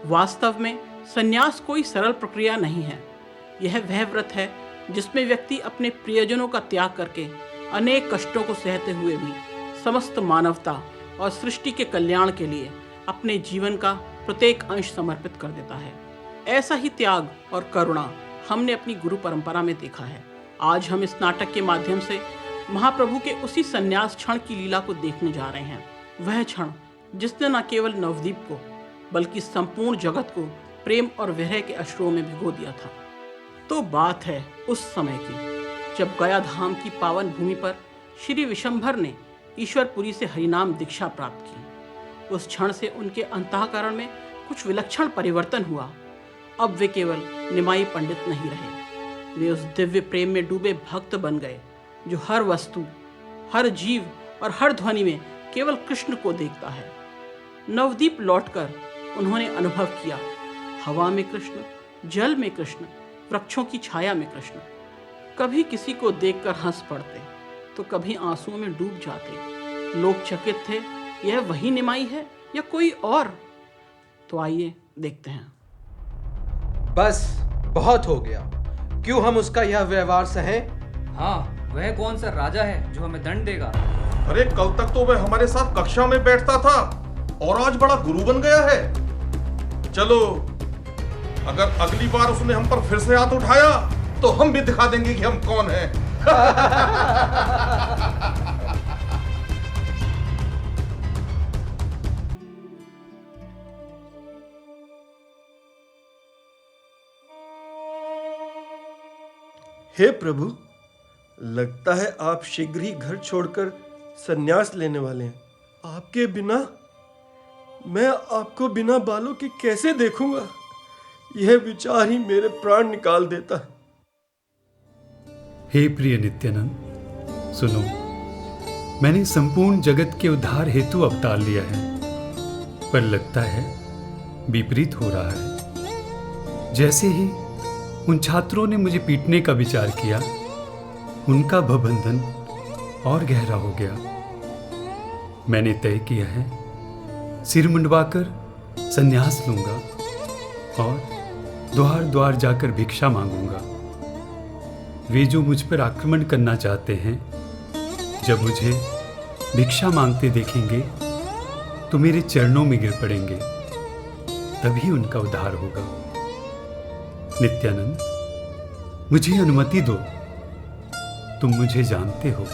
वास्तव में संन्यास कोई सरल प्रक्रिया नहीं है। यह वह व्रत है जिसमें व्यक्ति अपने प्रियजनों का त्याग करके अनेक कष्टों को सहते हुए भी समस्त मानवता और सृष्टि के कल्याण के लिए अपने जीवन का प्रत्येक अंश समर्पित कर देता है। ऐसा ही त्याग और करुणा हमने अपनी गुरु परंपरा में देखा है। आज हम इस नाटक के माध्यम से महाप्रभु के उसी संन्यास क्षण की लीला को देखने जा रहे हैं। वह क्षण जिसने न केवल नवदीप को बल्कि संपूर्ण जगत को प्रेम और विरह के अश्रुओं में भिगो दिया था। तो बात है उस समय की जब गया धाम की पावन भूमि पर श्री विशंभर ने ईश्वरपुरी से हरिनाम दीक्षा प्राप्त की। उस क्षण से उनके अंतःकरण में कुछ विलक्षण परिवर्तन हुआ। अब वे केवल निमाई पंडित नहीं रहे, वे उस दिव्य प्रेम में डूबे भक्त बन गए जो हर वस्तु, हर जीव और हर ध्वनि में केवल कृष्ण को देखता है। नवदीप लौटकर उन्होंने अनुभव किया, हवा में कृष्ण, जल में कृष्ण, वृक्षों की छाया में कृष्ण। कभी किसी को देखकर हंस पड़ते तो कभी आंसुओं में डूब जाते। लोग चकित थे, यह वही निमाई है या कोई और? तो आइए देखते हैं। बस बहुत हो गया। क्यों हम उसका यह व्यवहार सहें? हाँ, वह कौन सा राजा है जो हमें दंड देगा? अरे कल तक तो वह हमारे साथ कक्षा में बैठता था और आज बड़ा गुरु बन गया है। चलो, अगर अगली बार उसने हम पर फिर से हाथ उठाया तो हम भी दिखा देंगे कि हम कौन हैं। हे प्रभु, लगता है आप शीघ्र ही घर छोड़कर संन्यास लेने वाले हैं। आपके बिना मैं आपको बिना बालों के कैसे देखूंगा? यह विचार ही मेरे प्राण निकाल देता है। हे प्रिय नित्यानंद, सुनो, मैंने संपूर्ण जगत के उद्धार हेतु अवतार लिया है, पर लगता है विपरीत हो रहा है। जैसे ही उन छात्रों ने मुझे पीटने का विचार किया, उनका भवबंधन और गहरा हो गया। मैंने तय किया है, सिर मुंडवाकर संन्यास लूंगा और द्वार द्वार जाकर भिक्षा मांगूंगा। वे जो मुझ पर आक्रमण करना चाहते हैं, जब मुझे भिक्षा मांगते देखेंगे तो मेरे चरणों में गिर पड़ेंगे, तभी उनका उद्धार होगा। नित्यानंद, मुझे अनुमति दो। तुम मुझे जानते हो,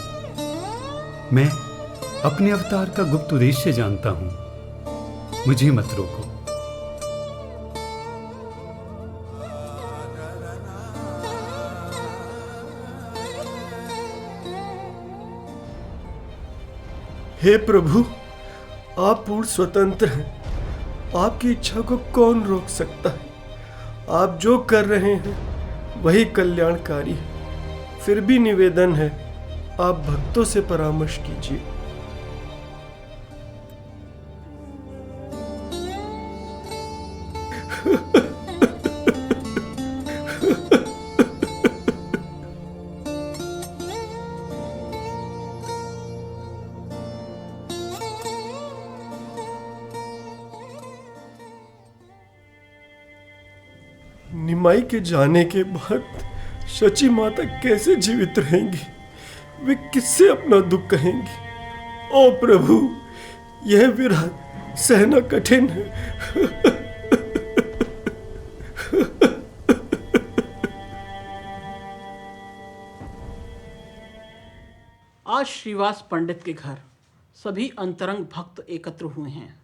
मैं अपने अवतार का गुप्त उद्देश्य जानता हूं। मुझे मत रोको। हे प्रभु, आप पूर्ण स्वतंत्र हैं। आपकी इच्छा को कौन रोक सकता है? आप जो कर रहे हैं वही कल्याणकारी है। फिर भी निवेदन है, आप भक्तों से परामर्श कीजिए। निमाई के जाने के बाद शची माता कैसे जीवित रहेंगी? वे किससे अपना दुख कहेंगी? ओ प्रभु, यह विरह सहना कठिन है। आज श्रीवास पंडित के घर सभी अंतरंग भक्त एकत्र हुए हैं।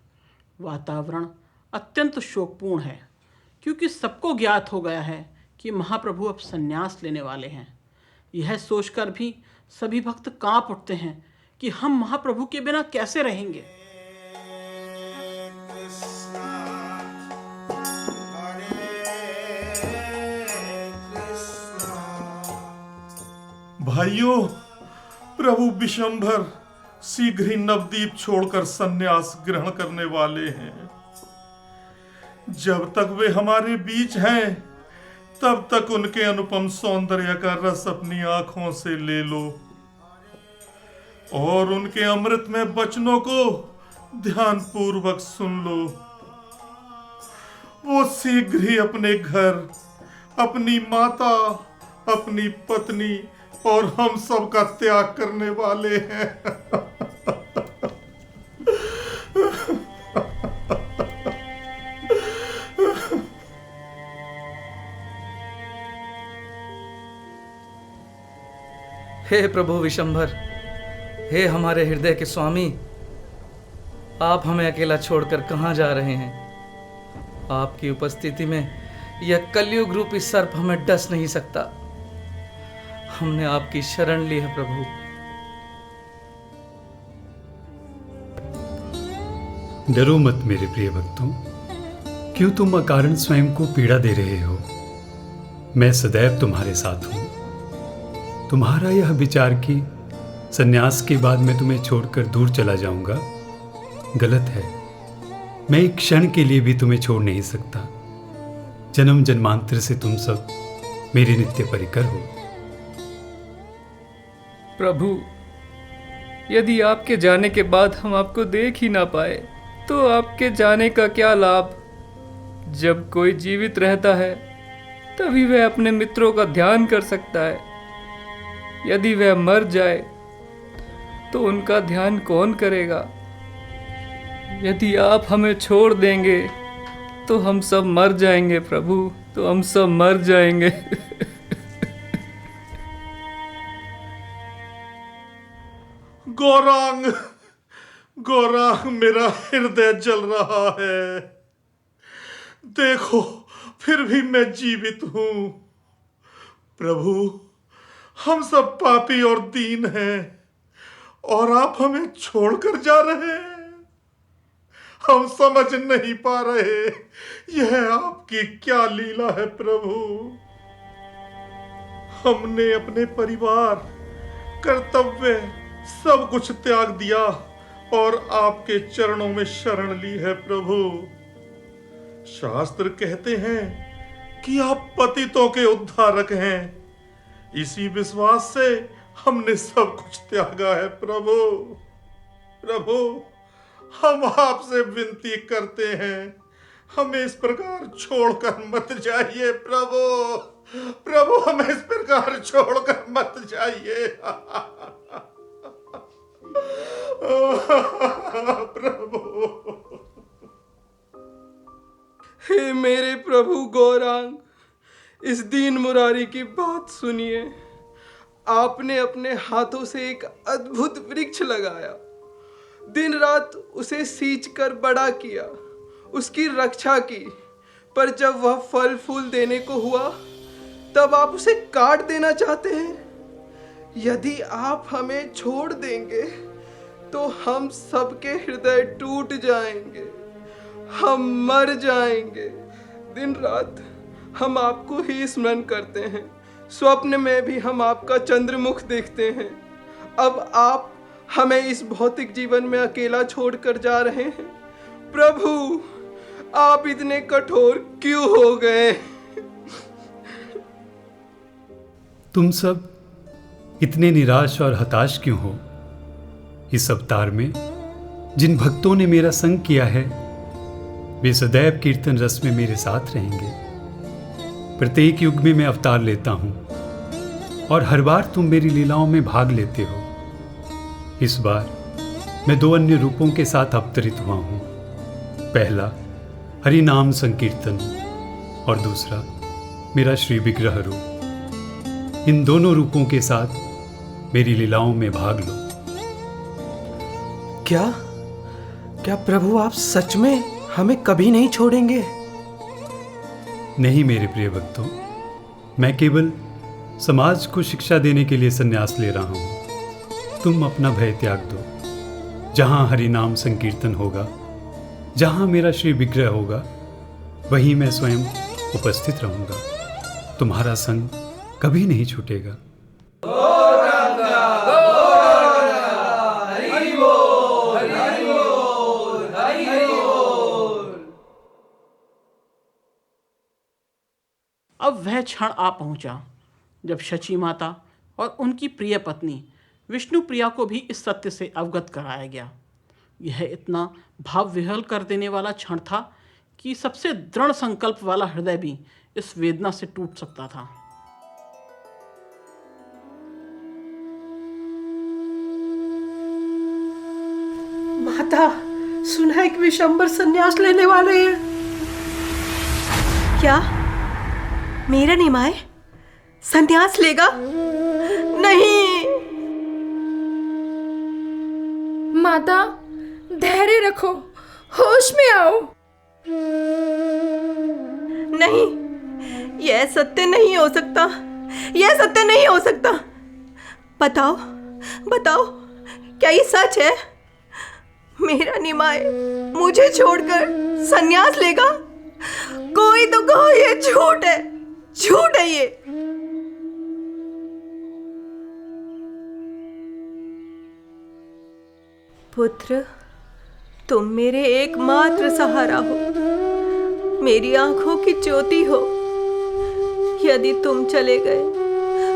वातावरण अत्यंत शोकपूर्ण है, क्योंकि सबको ज्ञात हो गया है कि महाप्रभु अब संन्यास लेने वाले हैं। यह सोचकर भी सभी भक्त कांप उठते हैं कि हम महाप्रभु के बिना कैसे रहेंगे। भाइयों, प्रभु विशंभर शीघ्र ही नवदीप छोड़कर संन्यास ग्रहण करने वाले हैं। जब तक वे हमारे बीच हैं, तब तक उनके अनुपम सौंदर्य का रस अपनी आंखों से ले लो और उनके अमृतमय वचनों को ध्यान पूर्वक सुन लो। वो शीघ्र ही अपने घर, अपनी माता, अपनी पत्नी और हम सब का त्याग करने वाले हैं। हे प्रभु विशंभर, हे हमारे हृदय के स्वामी, आप हमें अकेला छोड़कर कहाँ जा रहे हैं? आपकी उपस्थिति में यह कलयुग रूपी सर्प हमें डस नहीं सकता। हमने आपकी शरण ली है प्रभु। डरो मत मेरे प्रिय भक्तों, क्यों तुम अकारण स्वयं को पीड़ा दे रहे हो? मैं सदैव तुम्हारे साथ हूं। तुम्हारा यह विचार कि संन्यास के बाद मैं तुम्हें छोड़कर दूर चला जाऊंगा गलत है। मैं एक क्षण के लिए भी तुम्हें छोड़ नहीं सकता। जन्म जन्मांतर से तुम सब मेरे नित्य परिकर हो। प्रभु, यदि आपके जाने के बाद हम आपको देख ही ना पाए तो आपके जाने का क्या लाभ? जब कोई जीवित रहता है तभी वह अपने मित्रों का ध्यान कर सकता है। यदि वह मर जाए तो उनका ध्यान कौन करेगा? यदि आप हमें छोड़ देंगे तो हम सब मर जाएंगे प्रभु, तो हम सब मर जाएंगे। गौरांग, गौरांग, मेरा हृदय जल रहा है। देखो, फिर भी मैं जीवित हूं। प्रभु, हम सब पापी और दीन हैं और आप हमें छोड़कर जा रहे हैं। हम समझ नहीं पा रहे, यह आपकी क्या लीला है प्रभु। हमने अपने परिवार, कर्तव्य, सब कुछ त्याग दिया और आपके चरणों में शरण ली है प्रभु। शास्त्र कहते हैं कि आप पतितों के उद्धारक हैं। इसी विश्वास से हमने सब कुछ त्यागा है प्रभु। प्रभु, हम आपसे विनती करते हैं, हमें इस प्रकार छोड़कर मत जाइए प्रभु। प्रभु, हमें इस प्रकार छोड़कर मत जाइए। प्रभु, हे मेरे प्रभु गौरांग, इस दीन मुरारी की बात सुनिए। आपने अपने हाथों से एक अद्भुत वृक्ष लगाया, दिन रात उसे सींचकर बड़ा किया, उसकी रक्षा की, पर जब वह फल फूल देने को हुआ तब आप उसे काट देना चाहते हैं। यदि आप हमें छोड़ देंगे तो हम सबके हृदय टूट जाएंगे, हम मर जाएंगे। दिन रात हम आपको ही स्मरण करते हैं, स्वप्न में भी हम आपका चंद्रमुख देखते हैं। अब आप हमें इस भौतिक जीवन में अकेला छोड़कर जा रहे हैं। प्रभु, आप इतने कठोर क्यों हो गए? तुम सब इतने निराश और हताश क्यों हो? इस अवतार में जिन भक्तों ने मेरा संग किया है वे सदैव कीर्तन रस में मेरे साथ रहेंगे। प्रत्येक युग में मैं अवतार लेता हूं और हर बार तुम मेरी लीलाओं में भाग लेते हो। इस बार मैं 2 अन्य रूपों के साथ अवतरित हुआ हूं। पहला हरि नाम संकीर्तन और दूसरा मेरा श्री विग्रह रूप। इन दोनों रूपों के साथ मेरी लीलाओं में भाग लो। क्या प्रभु आप सच में हमें कभी नहीं छोड़ेंगे? नहीं मेरे प्रिय भक्तों, मैं केवल समाज को शिक्षा देने के लिए संन्यास ले रहा हूं। तुम अपना भय त्याग दो। जहां हरि नाम संकीर्तन होगा, जहां मेरा श्री विग्रह होगा, वहीं मैं स्वयं उपस्थित रहूंगा। तुम्हारा संग कभी नहीं छूटेगा। अब वह क्षण आ पहुंचा जब शची माता और उनकी प्रिय पत्नी विष्णु प्रिया को भी इस सत्य से अवगत कराया गया। यह इतना भाव विह्वल कर देने वाला क्षण था कि सबसे दृढ़ संकल्प वाला हृदय भी इस वेदना से टूट सकता था। माता, सुना है कि विशंबर संन्यास लेने वाले हैं। क्या मेरा निमाय संन्यास लेगा? नहीं। माता, धैर्य रखो, होश में आओ। नहीं, यह सत्य नहीं हो सकता, यह सत्य नहीं हो सकता। बताओ बताओ, क्या ये सच है? मेरा निमाय मुझे छोड़कर संन्यास लेगा? कोई तो कहो ये झूठ है, झूठ है ये। पुत्र, तुम मेरे एकमात्र सहारा हो, मेरी आंखों की ज्योति हो। यदि तुम चले गए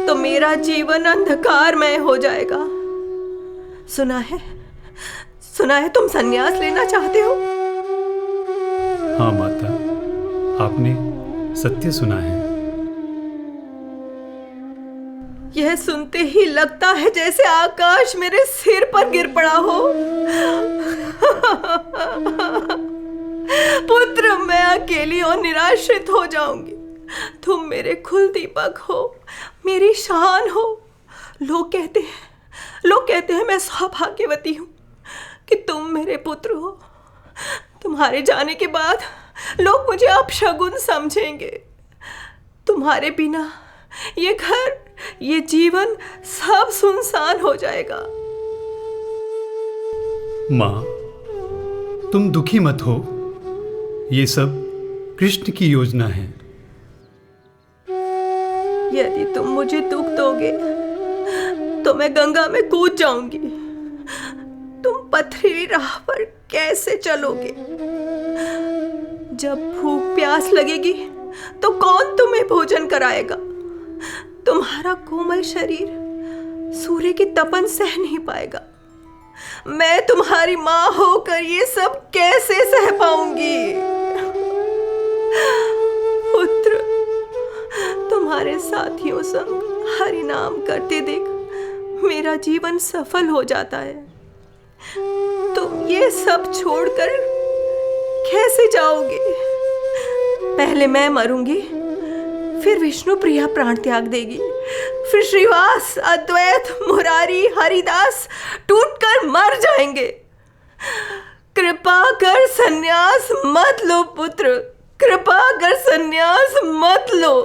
तो मेरा जीवन अंधकारमय हो जाएगा। सुना है तुम संन्यास लेना चाहते हो? हाँ माता, आपने सत्य सुना है। यह सुनते ही लगता है जैसे आकाश मेरे सिर पर गिर पड़ा हो। पुत्र, मैं अकेली और निराश्रित हो जाऊंगी। तुम मेरे कुल दीपक हो, मेरी शान हो। लोग कहते हैं मैं सौभाग्यवती हूं कि तुम मेरे पुत्र हो। तुम्हारे जाने के बाद लोग मुझे अपशगुन समझेंगे। तुम्हारे बिना ये घर, ये जीवन सब सुनसान हो जाएगा। माँ, तुम दुखी मत हो, ये सब कृष्ण की योजना है। यदि तुम मुझे दुख दोगे तो मैं गंगा में कूद जाऊंगी। तुम पथरीली राह पर कैसे चलोगे? जब भूख प्यास लगेगी तो कौन तुम्हें भोजन कराएगा? तुम्हारा कोमल शरीर सूर्य की तपन सह नहीं पाएगा। मैं तुम्हारी मां होकर ये सब कैसे सह पाऊंगी? पुत्र, तुम्हारे साथियों संग हरि नाम करते देख मेरा जीवन सफल हो जाता है। तुम ये सब छोड़कर कैसे जाओगे? पहले मैं मरूंगी, फिर विष्णु प्रिया प्राण त्याग देगी, फिर श्रीवास, अद्वैत, मुरारी, हरिदास टूटकर मर जाएंगे। कृपा कर संन्यास मत लो पुत्र, कृपा कर संन्यास मत लो।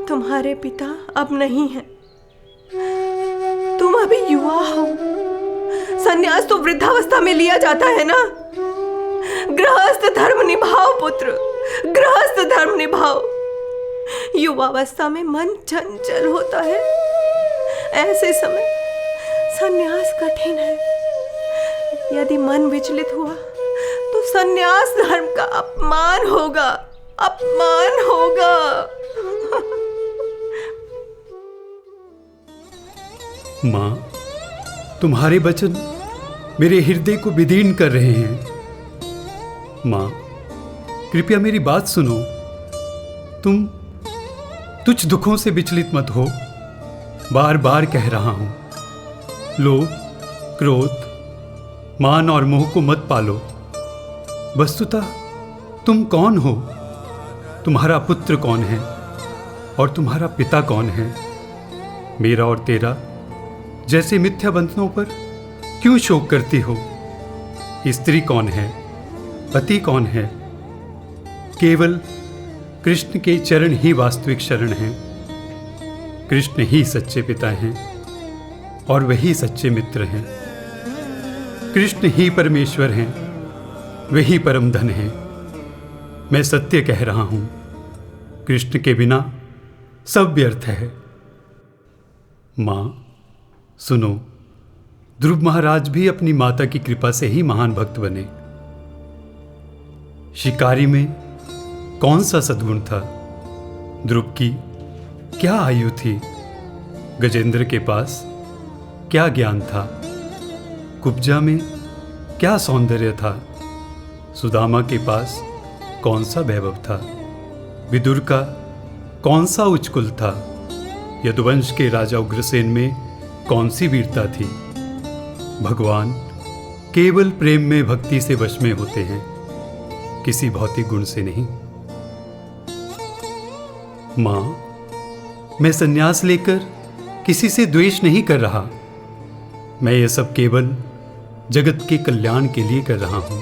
तुम्हारे पिता अब नहीं हैं। तुम अभी युवा हो। संन्यास तो वृद्धावस्था में लिया जाता है ना। गृहस्थ धर्म निभाओ पुत्र, गृहस्थ धर्म निभाओ। युवावस्था में मन चंचल होता है, ऐसे समय संन्यास कठिन है। यदि मन विचलित हुआ तो संन्यास धर्म का अपमान होगा, अपमान होगा। माँ, तुम्हारे वचन मेरे हृदय को विदीर्ण कर रहे हैं। माँ, कृपया मेरी बात सुनो। तुम तुच्छ दुखों से विचलित मत हो। बार बार कह रहा हूं, लोभ, क्रोध, मान और मोह को मत पालो। वस्तुतः तुम कौन हो? तुम्हारा पुत्र कौन है और तुम्हारा पिता कौन है? मेरा और तेरा जैसे मिथ्या बंधनों पर क्यों शोक करती हो? स्त्री कौन है? पति कौन है? केवल कृष्ण के चरण ही वास्तविक शरण हैं। कृष्ण ही सच्चे पिता हैं और वही सच्चे मित्र हैं। कृष्ण ही परमेश्वर हैं, वही परम धन हैं। मैं सत्य कह रहा हूं, कृष्ण के बिना सब व्यर्थ है। मां, सुनो, ध्रुव महाराज भी अपनी माता की कृपा से ही महान भक्त बने। शिकारी में कौन सा सद्गुण था? ध्रुव की क्या आयु थी? गजेंद्र के पास क्या ज्ञान था, कुब्जा में क्या सौंदर्य था, सुदामा के पास कौन सा वैभव था, विदुर का कौन सा उच्चकुल था, यदुवंश के राजा उग्रसेन में कौन सी वीरता थी। भगवान केवल प्रेम में भक्ति से वश में होते हैं, किसी भौतिक गुण से नहीं। मां, मैं संन्यास लेकर किसी से द्वेष नहीं कर रहा। मैं ये सब केवल जगत के कल्याण के लिए कर रहा हूं।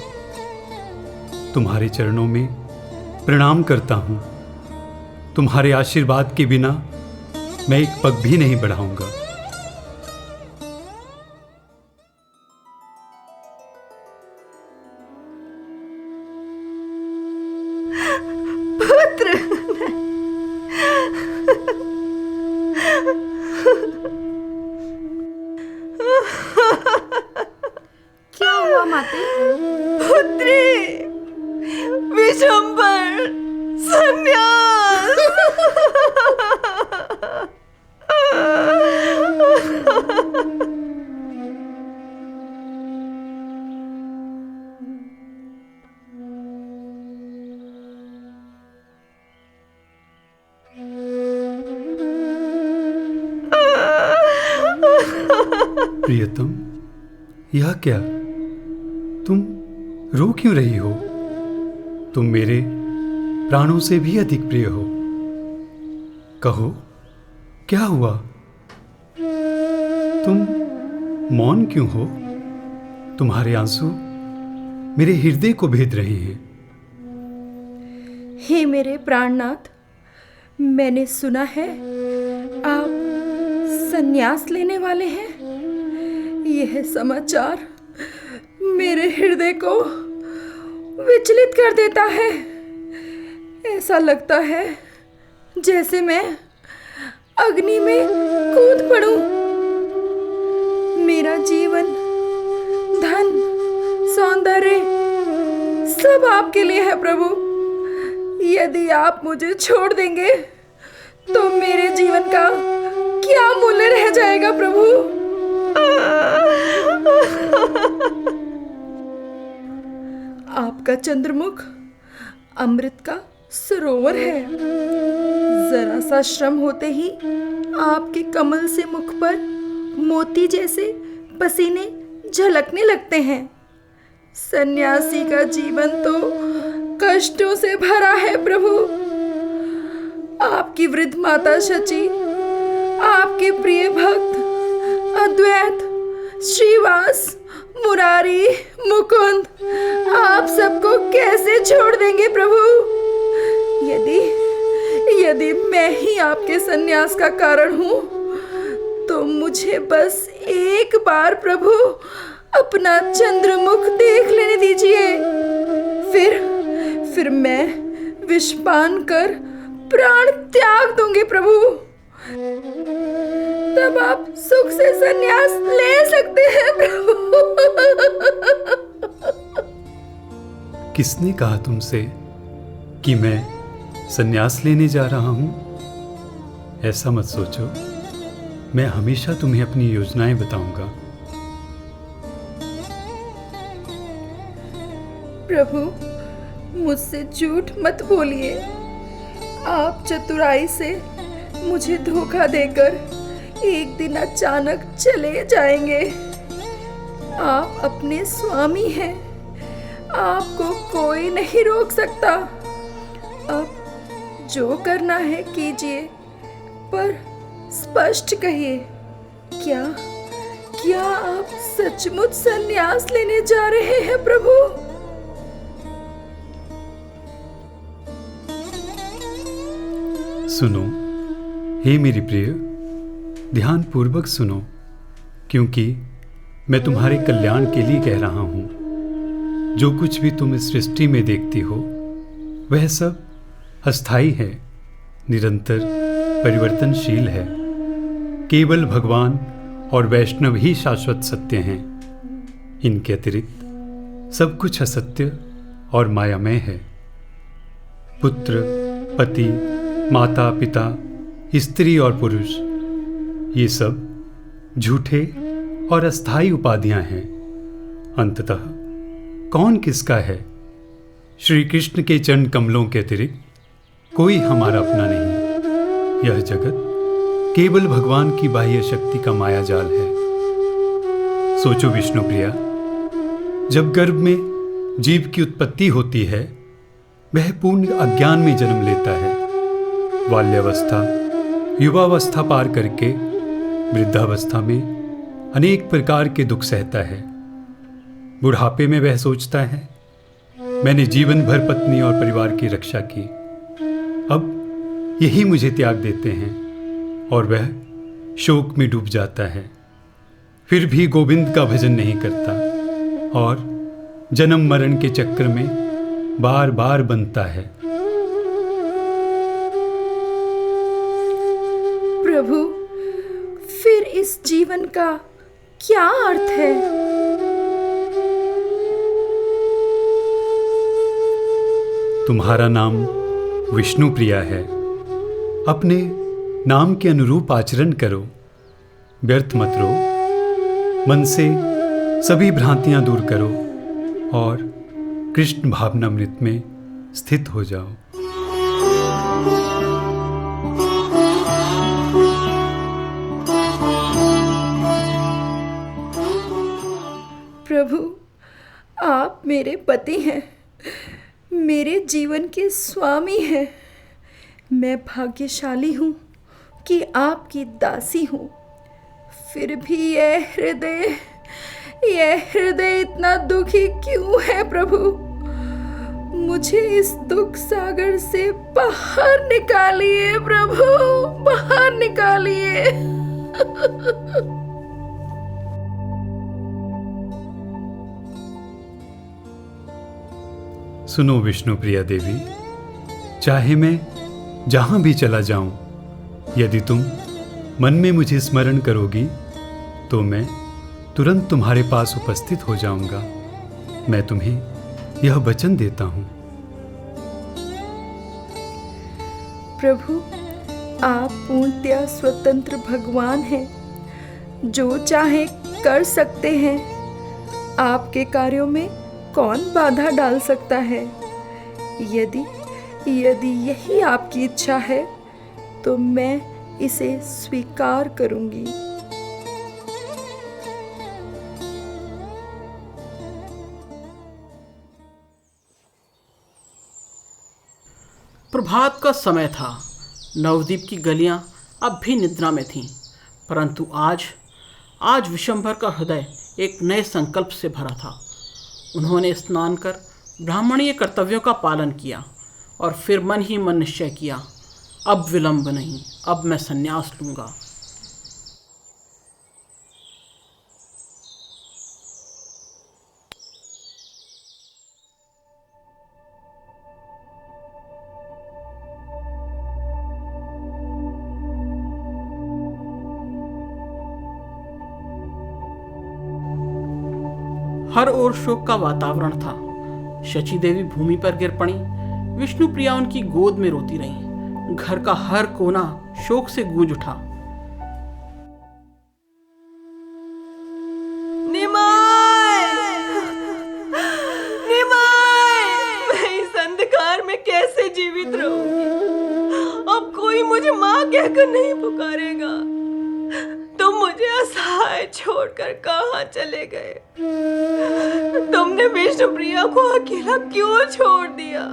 तुम्हारे चरणों में प्रणाम करता हूं। तुम्हारे आशीर्वाद के बिना मैं एक पग भी नहीं बढ़ाऊंगा। पुत्र, क्या हुआ माते? पुत्री, विशंबर, संन्यास। प्रियतम, यह क्या? तुम रो क्यों रही हो? तुम मेरे प्राणों से भी अधिक प्रिय हो। कहो, क्या हुआ? तुम मौन क्यों हो? तुम्हारे आंसू मेरे हृदय को भेद रहे हैं। हे मेरे प्राणनाथ, मैंने सुना है आप संन्यास लेने वाले हैं। यह समाचार मेरे हृदय को विचलित कर देता है। ऐसा लगता है जैसे मैं अग्नि में कूद पड़ूं। मेरा जीवन, धन, सौंदर्य सब आपके लिए है प्रभु। यदि आप मुझे छोड़ देंगे तो मेरे जीवन का क्या मूल्य रह जाएगा प्रभु? आपका चंद्रमुख अमृत का सरोवर है। जरा सा श्रम होते ही आपके कमल से मुख पर मोती जैसे पसीने झलकने लगते हैं। सन्यासी का जीवन तो कष्टों से भरा है प्रभु। आपकी वृद्ध माता शची, आपके प्रिय भक्त अद्वैत, श्रीवास, मुरारी, मुकुंद, आप सबको कैसे छोड़ देंगे प्रभु? यदि मैं ही आपके सन्यास का कारण हूँ तो मुझे बस एक बार प्रभु अपना चंद्रमुख देख लेने दीजिए। फिर मैं विषपान कर प्राण त्याग दूंगी प्रभु। तब आप सुख से संन्यास ले सकते हैं प्रभु। किसने कहा तुमसे कि मैं संन्यास लेने जा रहा हूं? ऐसा मत सोचो। मैं हमेशा तुम्हें अपनी योजनाएं बताऊंगा। प्रभु, मुझसे झूठ मत बोलिए। आप चतुराई से मुझे धोखा देकर एक दिन अचानक चले जाएंगे। आप अपने स्वामी हैं, आपको कोई नहीं रोक सकता। अब जो करना है कीजिए, पर स्पष्ट कहिए, क्या आप सचमुच संन्यास लेने जा रहे हैं प्रभु? सुनो, हे मेरी प्रिय, ध्यान पूर्वक सुनो, क्योंकि मैं तुम्हारे कल्याण के लिए कह रहा हूं। जो कुछ भी तुम इस सृष्टि में देखती हो वह सब अस्थाई है, निरंतर परिवर्तनशील है। केवल भगवान और वैष्णव ही शाश्वत सत्य हैं। इनके अतिरिक्त सब कुछ असत्य और मायामय है। पुत्र, पति, माता, पिता, स्त्री और पुरुष, ये सब झूठे और अस्थायी उपाधियां हैं। अंततः कौन किसका है? श्री कृष्ण के चरण कमलों के अतिरिक्त कोई हमारा अपना नहीं। यह जगत केवल भगवान की बाह्य शक्ति का माया जाल है। सोचो विष्णु प्रिया, जब गर्भ में जीव की उत्पत्ति होती है, वह पूर्ण अज्ञान में जन्म लेता है। बाल्यावस्था, युवावस्था पार करके वृद्धावस्था में अनेक प्रकार के दुख सहता है। बुढ़ापे में वह सोचता है, मैंने जीवन भर पत्नी और परिवार की रक्षा की, अब यही मुझे त्याग देते हैं, और वह शोक में डूब जाता है। फिर भी गोविंद का भजन नहीं करता और जन्म मरण के चक्र में बार बार बंधता है। प्रभु, फिर इस जीवन का क्या अर्थ है? तुम्हारा नाम विष्णु प्रिया है। अपने नाम के अनुरूप आचरण करो, व्यर्थ मत रहो। मन से सभी भ्रांतियां दूर करो और कृष्ण भावनामृत में स्थित हो जाओ। प्रभु, आप मेरे पति हैं, मेरे जीवन के स्वामी हैं। मैं भाग्यशाली हूँ कि आपकी दासी हूँ। फिर भी यह हृदय इतना दुखी क्यों है प्रभु? मुझे इस दुख सागर से बाहर निकालिए प्रभु, बाहर निकालिए। सुनो विष्णु प्रिया देवी, चाहे मैं जहां भी चला जाऊं, यदि तुम मन में मुझे स्मरण करोगी तो मैं तुरंत तुम्हारे पास उपस्थित हो जाऊंगा। मैं तुम्हें यह वचन देता हूं। प्रभु, आप पूर्णतया स्वतंत्र भगवान हैं, जो चाहे कर सकते हैं। आपके कार्यों में कौन बाधा डाल सकता है? यदि यही आपकी इच्छा है तो मैं इसे स्वीकार करूंगी। प्रभात का समय था। नवद्वीप की गलियां अब भी निद्रा में थीं, परंतु आज विशंभर का हृदय एक नए संकल्प से भरा था। उन्होंने स्नान कर ब्राह्मणीय कर्तव्यों का पालन किया और फिर मन ही मन निश्चय किया, अब विलंब नहीं, अब मैं संन्यास लूँगा। हर ओर शोक का वातावरण था। शची देवी भूमि पर गिर पड़ी। विष्णु प्रिया उनकी गोद में रोती रही। घर का हर कोना शोक से गूंज उठा। मैं इस अंधकार में कैसे जीवित रहूंगी? अब कोई मुझे माँ कहकर नहीं पुकारेगा। तुम मुझे असहाय छोड़कर कहाँ चले गए? तुमने विष्णु प्रिया को अकेला क्यों छोड़ दिया?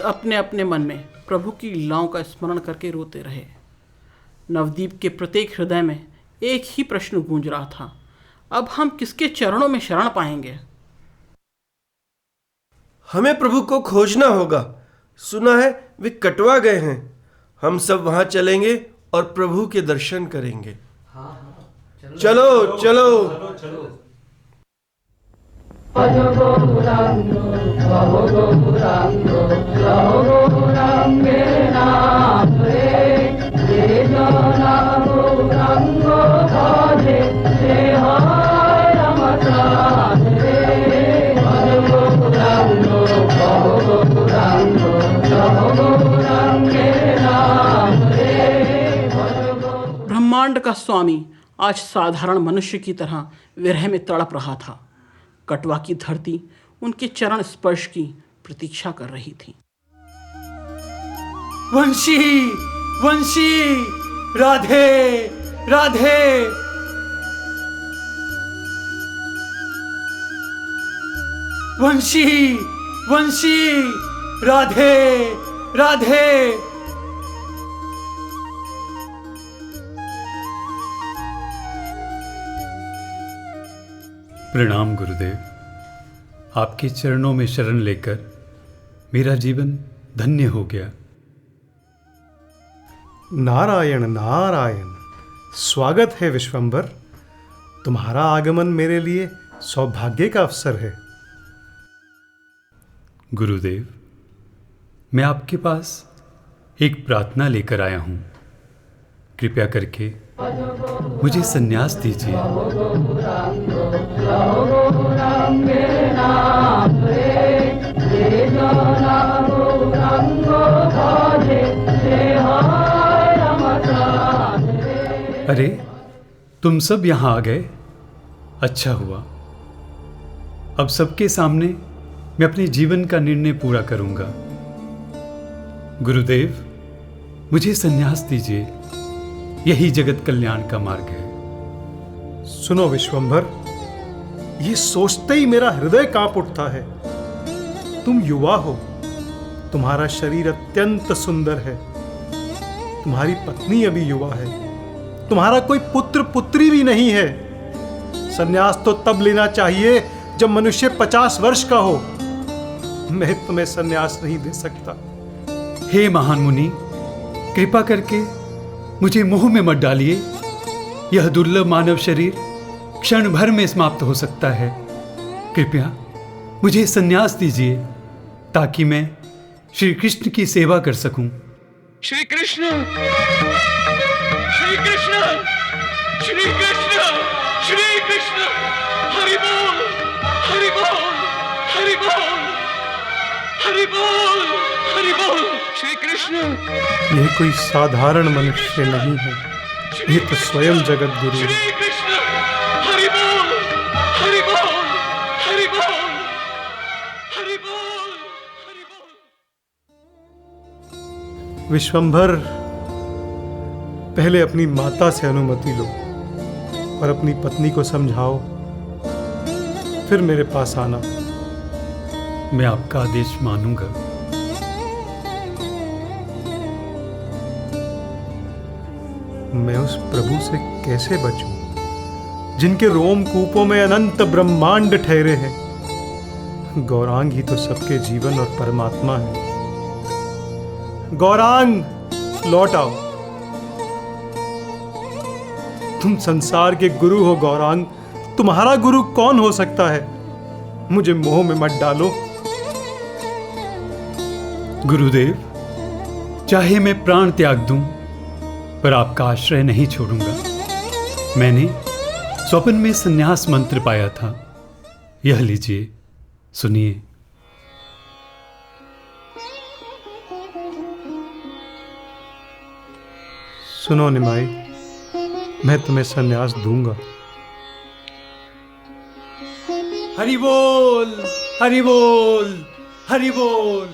अपने अपने मन में प्रभु की लीलाओं का स्मरण करके रोते रहे। नवदीप के प्रत्येक हृदय में एक ही प्रश्न गूंज रहा था, अब हम किसके चरणों में शरण पाएंगे? हमें प्रभु को खोजना होगा। सुना है वे कटवा गए हैं। हम सब वहां चलेंगे और प्रभु के दर्शन करेंगे। चलो चलो। ब्रह्मांड का स्वामी आज साधारण मनुष्य की तरह विरह में तड़प रहा था। कटवा की धरती उनके चरण स्पर्श की प्रतीक्षा कर रही थी। वंशी, वंशी, राधे, राधे। वंशी, वंशी, राधे, राधे। प्रणाम गुरुदेव। आपके चरणों में शरण लेकर मेरा जीवन धन्य हो गया। नारायण नारायण। स्वागत है विश्वंभर। तुम्हारा आगमन मेरे लिए सौभाग्य का अवसर है। गुरुदेव, मैं आपके पास एक प्रार्थना लेकर आया हूं। कृपया करके मुझे संन्यास दीजिए। अरे, तुम सब यहां आ गए। अच्छा हुआ। अब सबके सामने मैं अपने जीवन का निर्णय पूरा करूंगा। गुरुदेव, मुझे संन्यास दीजिए। यही जगत कल्याण का मार्ग है। सुनो विश्वंभर, ये सोचते ही मेरा हृदय कांप उठता है। तुम युवा हो, तुम्हारा शरीर अत्यंत सुंदर है, तुम्हारी पत्नी अभी युवा है, तुम्हारा कोई पुत्र पुत्री भी नहीं है। संन्यास तो तब लेना चाहिए जब मनुष्य 50 वर्ष का हो। मैं तुम्हें संन्यास नहीं दे सकता। हे महान मुनि, कृपा करके मुझे मोह में मत डालिए। यह दुर्लभ मानव शरीर क्षण भर में समाप्त हो सकता है। कृपया मुझे संन्यास दीजिए ताकि मैं श्री कृष्ण की सेवा कर सकूं। श्री कृष्ण, श्री कृष्ण, श्री कृष्ण, श्री कृष्ण। हरि बोल, हरि बोल, हरि बोल, हरि बोल, हरि बोल। श्री कृष्ण। यह कोई साधारण मनुष्य नहीं है, ये तो स्वयं जगत गुरु है। श्री कृष्ण। हरि बोल, हरि बोल, हरि बोल, हरि बोल, हरि बोल। विश्वंभर, पहले अपनी माता से अनुमति लो और अपनी पत्नी को समझाओ, फिर मेरे पास आना। मैं आपका आदेश मानूंगा। मैं उस प्रभु से कैसे बचूं जिनके रोमकूपों में अनंत ब्रह्मांड ठहरे हैं। गौरांग ही तो सबके जीवन और परमात्मा है। गौरांग, लौट आओ। तुम संसार के गुरु हो गौरांग। तुम्हारा गुरु कौन हो सकता है? मुझे मोह में मत डालो। गुरुदेव, चाहे मैं प्राण त्याग दूं पर आपका आश्रय नहीं छोड़ूंगा। मैंने स्वप्न में संन्यास मंत्र पाया था। यह लीजिए, सुनिए। सुनो निमाई, मैं तुम्हें संन्यास दूंगा। हरि बोल, हरि बोल, हरि बोल।